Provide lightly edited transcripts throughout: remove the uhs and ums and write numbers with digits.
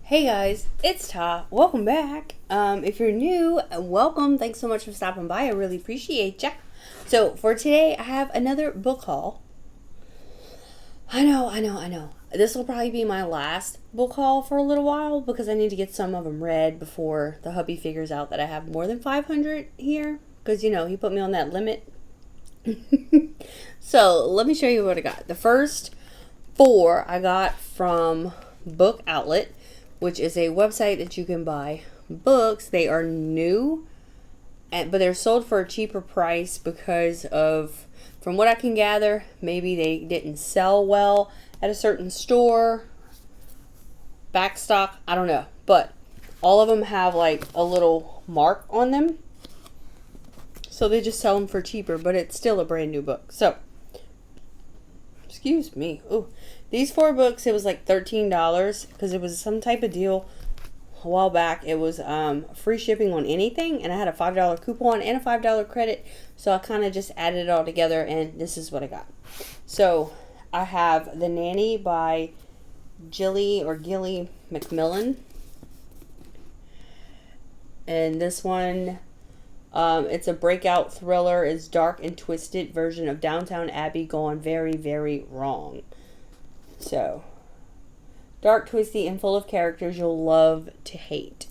Hey guys, it's Tah. Welcome back. If you're new, welcome. Thanks so much for stopping by. I really appreciate ya. So for today, I have another book haul. I know. This will probably be my last book haul for a little while because I need to get some of them read before the hubby figures out that I have more than 500 here. Because, he put me on that limit. So let me show you what I got. The first 4 I got from Book Outlet, which is a website that you can buy books. They are new, but they're sold for a cheaper price because of, from what I can gather, maybe they didn't sell well at a certain store. Backstock, I don't know. But all of them have like a little mark on them. So they just sell them for cheaper, but it's still a brand new book. So, excuse me. Ooh. These 4 books, it was like $13 because it was some type of deal a while back. It was free shipping on anything, and I had a $5 coupon and a $5 credit, so I kind of just added it all together, and this is what I got. So I have The Nanny by Gilly McMillan, and this one, it's a breakout thriller. It's dark and twisted version of Downtown Abbey gone very, very wrong. So, dark, twisty, and full of characters you'll love to hate.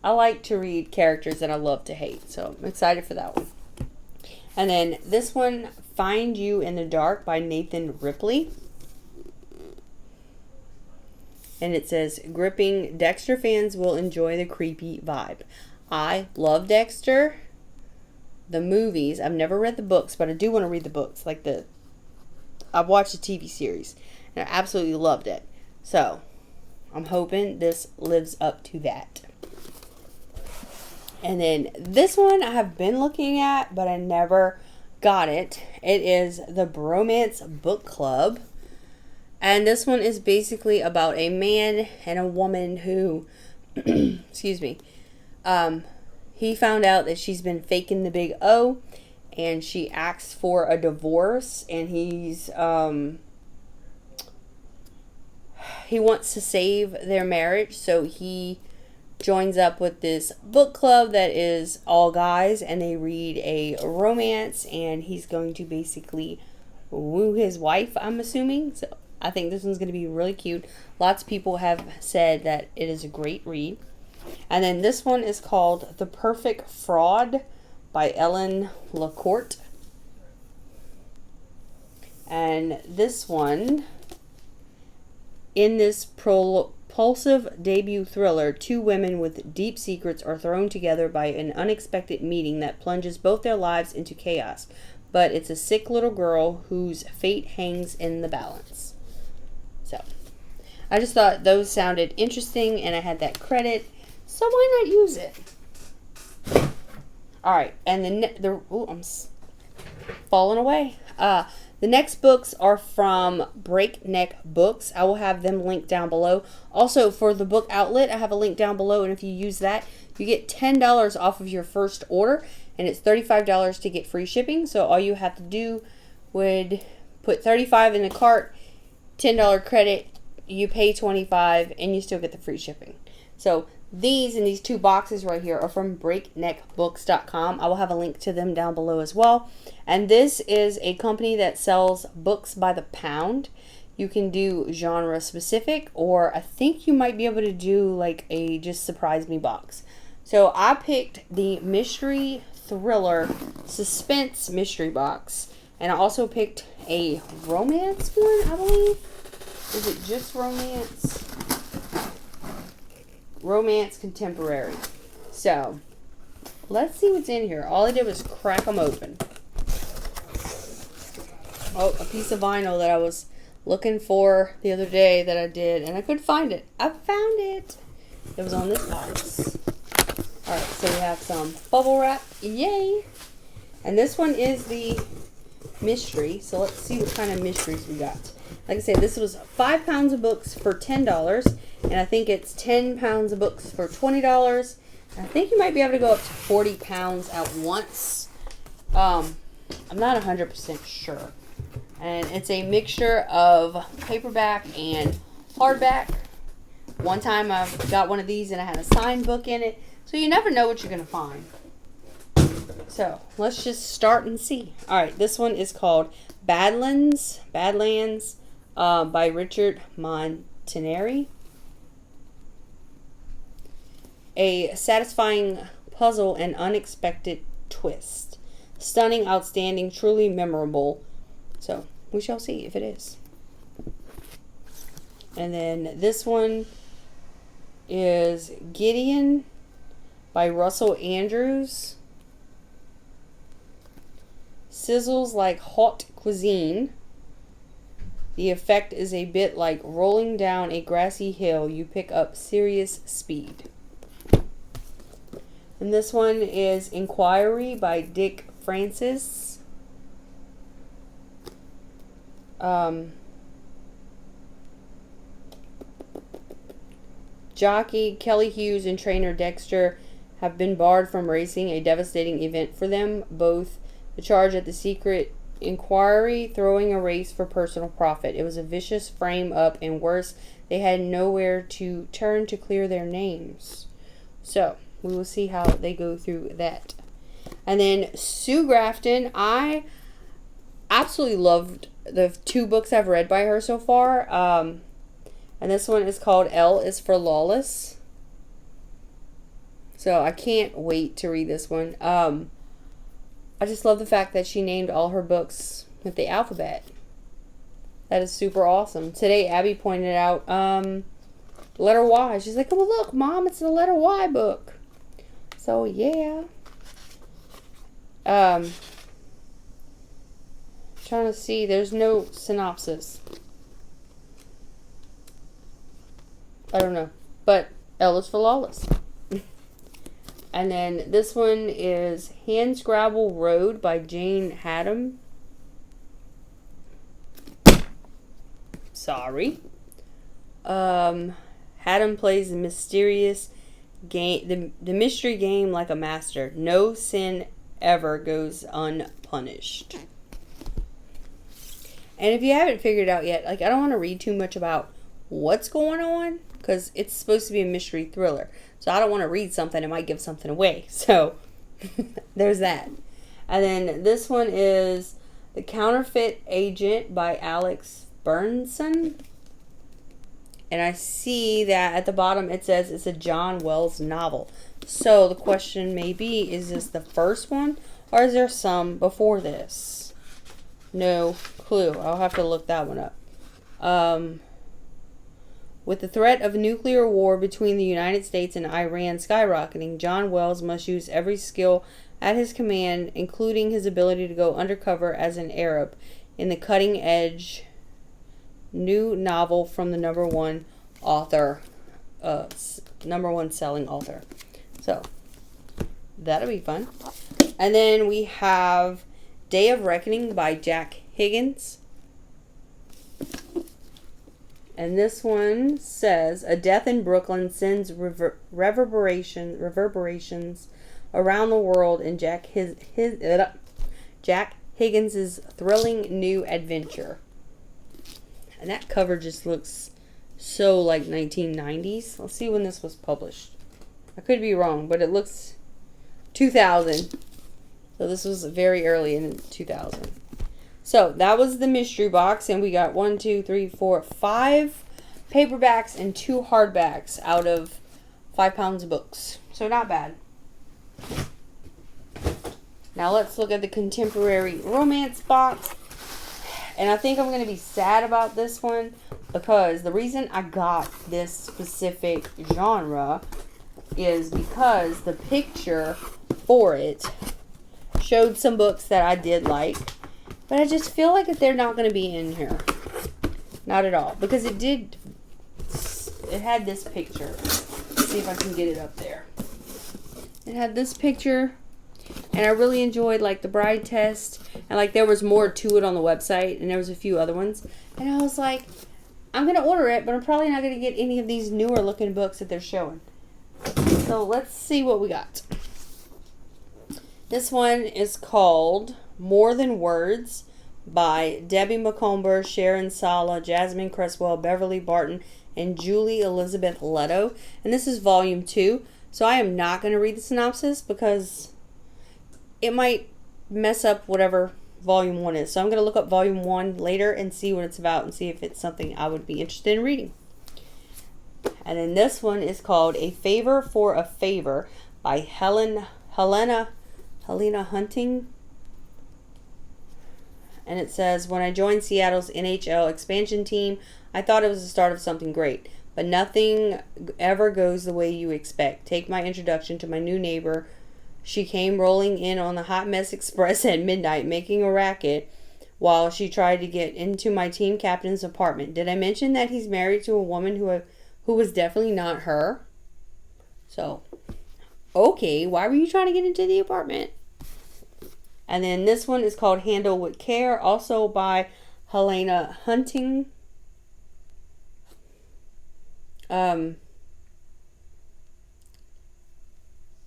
I like to read characters that I love to hate, so I'm excited for that one. And then this one, Find You in the Dark by Nathan Ripley. And it says, gripping, Dexter fans will enjoy the creepy vibe. I love Dexter, the movies. I've never read the books, but I do want to read the books. I've watched the TV series. And I absolutely loved it. So, I'm hoping this lives up to that. And then this one I have been looking at, but I never got it. It is the Bromance Book Club. And this one is basically about a man and a woman who, excuse me, he found out that she's been faking the big O. And she asks for a divorce. And he wants to save their marriage, so he joins up with this book club that is all guys, and they read a romance, and he's going to basically woo his wife, I'm assuming. So I think this one's going to be really cute. Lots of people have said that it is a great read. And then this one is called The Perfect Fraud by Ellen LaCourte. And this one, in this propulsive debut thriller, 2 women with deep secrets are thrown together by an unexpected meeting that plunges both their lives into chaos. But it's a sick little girl whose fate hangs in the balance. So, I just thought those sounded interesting, and I had that credit, so why not use it? Alright, and I'm falling away. The next books are from BreakNeck Books. I will have them linked down below. Also, for the book outlet, I have a link down below, and if you use that, you get $10 off of your first order, and it's $35 to get free shipping. So all you have to do would put $35 in the cart, $10 credit, you pay $25, and you still get the free shipping. So these 2 boxes right here are from breakneckbooks.com. I will have a link to them down below as well. And this is a company that sells books by the pound. You can do genre specific, or I think you might be able to do like a just surprise me box. So I picked the mystery thriller suspense mystery box, and I also picked a romance one, I believe. Is it just romance? Romance contemporary. So, let's see what's in here. All I did was crack them open. Oh, a piece of vinyl that I was looking for the other day that I did, and I couldn't find it. I found it. It was on this box. Alright, so we have some bubble wrap. Yay! And this one is the mystery. So let's see what kind of mysteries we got. Like I said, this was 5 pounds of books for $10. And I think it's 10 pounds of books for $20. I think you might be able to go up to 40 pounds at once. I'm not 100% sure. And it's a mixture of paperback and hardback. One time I got one of these and I had a signed book in it. So you never know what you're going to find. So let's just start and see. Alright, this one is called Badlands by Richard Montanari. A satisfying puzzle and unexpected twist. Stunning, outstanding, truly memorable. So we shall see if it is. And then this one is Gideon by Russell Andrews. Sizzles like hot cuisine. The effect is a bit like rolling down a grassy hill. You pick up serious speed. And this one is Inquiry by Dick Francis. Jockey Kelly Hughes and trainer Dexter have been barred from racing, a devastating event for them. Both the charge at the secret inquiry, throwing a race for personal profit. It was a vicious frame-up, and worse, they had nowhere to turn to clear their names. So, we will see how they go through that. And then Sue Grafton, I absolutely loved the 2 books I've read by her so far. And this one is called L is for Lawless. So I can't wait to read this one. I just love the fact that she named all her books with the alphabet. That is super awesome. Today Abby pointed out letter Y. She's like, oh look, Mom, it's the letter Y book. So yeah. Trying to see, there's no synopsis. I don't know. But L is for Lawless. And then this one is HARDSCRABBLE Road by Jane Haddam. Sorry. Haddam plays the mysterious game, the mystery game like a master. No sin ever goes unpunished. And if you haven't figured it out yet, like, I don't want to read too much about what's going on, because it's supposed to be a mystery thriller. So I don't want to read something that might give something away. So there's that. And then this one is The Counterfeit Agent by Alex Bernson. And I see that at the bottom it says it's a John Wells novel. So the question may be, is this the first one, or is there some before this? No clue. I'll have to look that one up. With the threat of a nuclear war between the United States and Iran skyrocketing, John Wells must use every skill at his command, including his ability to go undercover as an Arab, in the cutting-edge new novel from the number one selling author. So, that'll be fun. And then we have Day of Reckoning by Jack Higgins. And this one says, a death in Brooklyn sends reverberations around the world in Jack Higgins' thrilling new adventure. And that cover just looks so like 1990s. Let's see when this was published. I could be wrong, but it looks 2000. So this was very early in 2000. So that was the mystery box, and we got 5 paperbacks and 2 hardbacks out of 5 pounds of books. So not bad. Now let's look at the contemporary romance box. And I think I'm going to be sad about this one, because the reason I got this specific genre is because the picture for it showed some books that I did like. But I just feel like that they're not going to be in here. Not at all. Because it had this picture. Let's see if I can get it up there. It had this picture. And I really enjoyed, like, the Bride Test. And, like, there was more to it on the website. And there was a few other ones. And I was like, I'm going to order it. But I'm probably not going to get any of these newer looking books that they're showing. So let's see what we got. This one is called More Than Words by Debbie McComber, Sharon Sala, Jasmine Cresswell, Beverly Barton, and Julie Elizabeth Leto. And this is volume 2. So I am not going to read the synopsis because it might mess up whatever volume 1 is. So I'm going to look up volume 1 later and see what it's about and see if it's something I would be interested in reading. And then this one is called A Favor for a Favor by Helena Hunting. And it says, when I joined Seattle's NHL expansion team, I thought it was the start of something great. But nothing ever goes the way you expect. Take my introduction to my new neighbor. She came rolling in on the Hot Mess Express at midnight, making a racket while she tried to get into my team captain's apartment. Did I mention that he's married to a woman who was definitely not her? So, okay, why were you trying to get into the apartment? And then this one is called Handle with Care, also by Helena Hunting.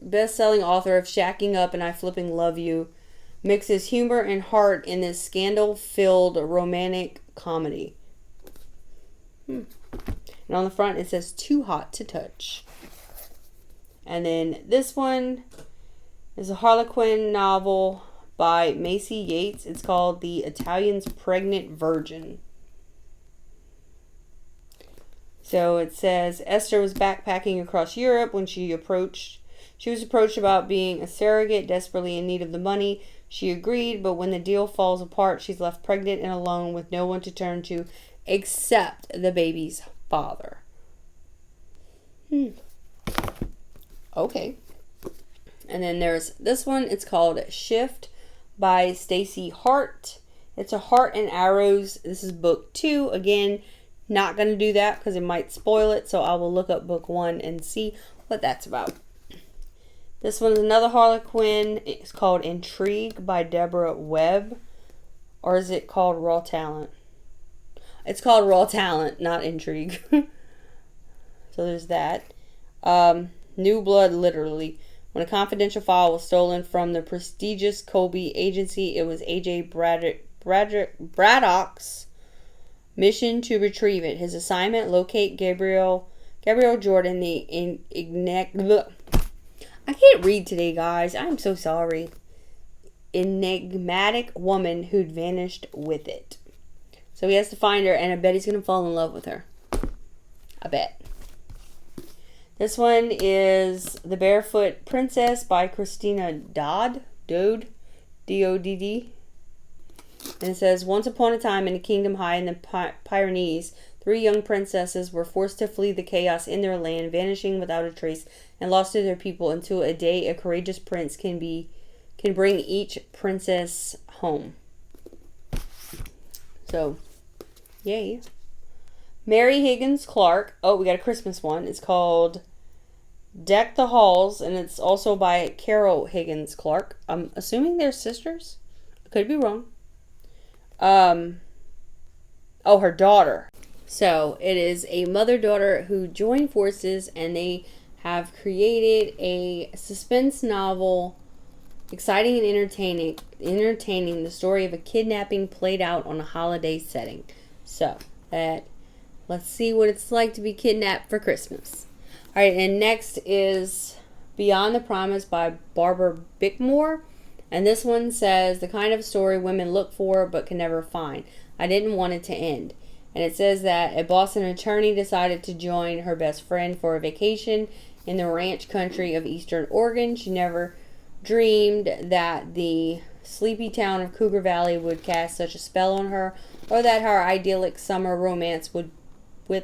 Best-selling author of Shacking Up and I Flipping Love You, mixes humor and heart in this scandal-filled romantic comedy. And on the front it says, too hot to touch. And then this one is a Harlequin novel by Macy Yates. It's called The Italian's Pregnant Virgin. So it says, Esther was backpacking across Europe when she was approached about being a surrogate, desperately in need of the money. She agreed, but when the deal falls apart, she's left pregnant and alone with no one to turn to except the baby's father. Okay. And then there's this one. It's called Shift by Stacey Hart. It's a Heart and Arrows. This is book 2. Again, not going to do that because it might spoil it. So I will look up book 1 and see what that's about. This one's another Harlequin. It's called Intrigue by Deborah Webb. Or is it called Raw Talent? It's called Raw Talent, not Intrigue. So there's that. New Blood, literally. When a confidential file was stolen from the prestigious Colby agency, it was A.J. Braddock's mission to retrieve it. His assignment, locate Gabriel Jordan, the I can't read today, guys. I'm so sorry. Enigmatic woman who'd vanished with it. So he has to find her, and I bet he's going to fall in love with her. I bet. This one is The Barefoot Princess by Christina Dodd. D-O-D-D. And it says, once upon a time in a kingdom high in the Pyrenees, 3 young princesses were forced to flee the chaos in their land, vanishing without a trace and lost to their people until a day a courageous prince can bring each princess home. So, yay. Mary Higgins Clark. Oh, we got a Christmas one. It's called Deck the Halls, and it's also by Carol Higgins Clark. I'm assuming they're sisters. I could be wrong. Her daughter. So, it is a mother-daughter who join forces, and they have created a suspense novel, exciting and entertaining the story of a kidnapping played out on a holiday setting. So, let's see what it's like to be kidnapped for Christmas. Alright, and next is Beyond the Promise by Barbara Bickmore. And this one says, the kind of story women look for but can never find. I didn't want it to end. And it says that a Boston attorney decided to join her best friend for a vacation in the ranch country of Eastern Oregon. She never dreamed that the sleepy town of Cougar Valley would cast such a spell on her, or that her idyllic summer romance with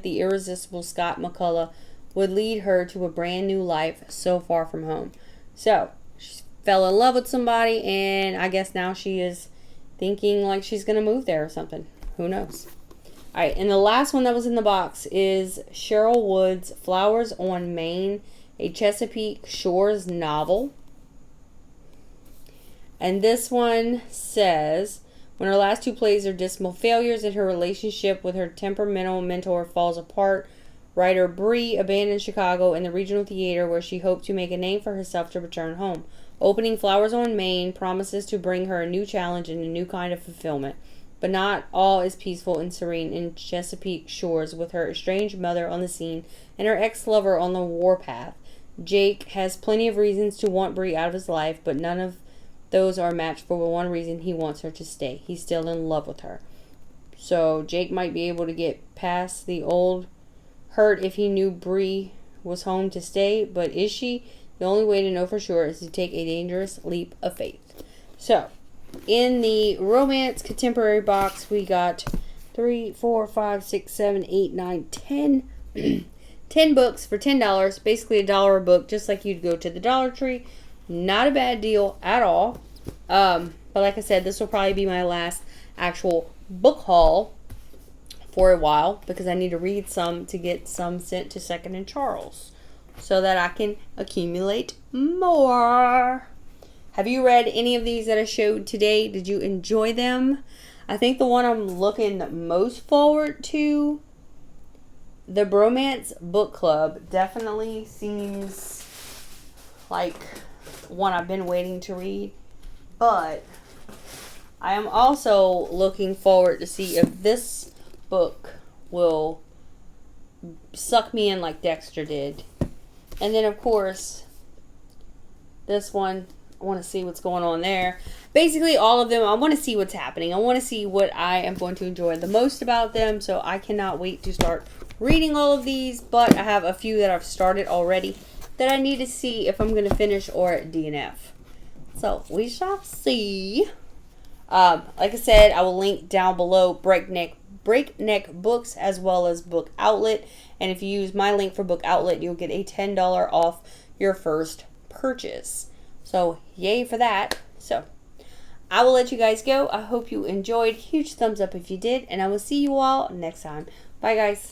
the irresistible Scott McCullough would lead her to a brand new life so far from home. So, she fell in love with somebody, and I guess now she is thinking like she's going to move there or something. Who knows? Alright, and the last one that was in the box is Cheryl Wood's Flowers on Main, a Chesapeake Shores novel. And this one says, when her last 2 plays are dismal failures and her relationship with her temperamental mentor falls apart, writer Bree abandons Chicago and the regional theater where she hoped to make a name for herself to return home. Opening Flowers on Main promises to bring her a new challenge and a new kind of fulfillment. But not all is peaceful and serene in Chesapeake shores, with her estranged mother on the scene and her ex-lover on the warpath. Jake has plenty of reasons to want Bree out of his life, but none of those are matched for one reason: he wants her to stay. He's still in love with her. So Jake might be able to get past the old hurt if he knew Bree was home to stay, but is she? The only way to know for sure is to take a dangerous leap of faith. So, in the romance contemporary box, we got 3, 4, 5, 6, 7, 8, 9, 10 10 books for $10, basically $1 a book, just like you'd go to the Dollar Tree. Not a bad deal at all. But like I said, this will probably be my last actual book haul for a while, because I need to read some to get some sent to Second and Charles so that I can accumulate more. Have you read any of these that I showed today? Did you enjoy them? I think the one I'm looking most forward to, the Bromance Book Club, definitely seems like one I've been waiting to read. But I am also looking forward to see if this book will suck me in like Dexter did. And then, of course, this one, I want to see what's going on there. Basically, all of them, I want to see what's happening. I want to see what I am going to enjoy the most about them. So I cannot wait to start reading all of these. But I have a few that I've started already that I need to see if I'm going to finish or DNF. So we shall see. Like I said, I will link down below BreakNeck Books as well as Book Outlet. And if you use my link for Book Outlet, you'll get a $10 off your first purchase. So, yay for that. So, I will let you guys go. I hope you enjoyed. Huge thumbs up if you did. And I will see you all next time. Bye, guys.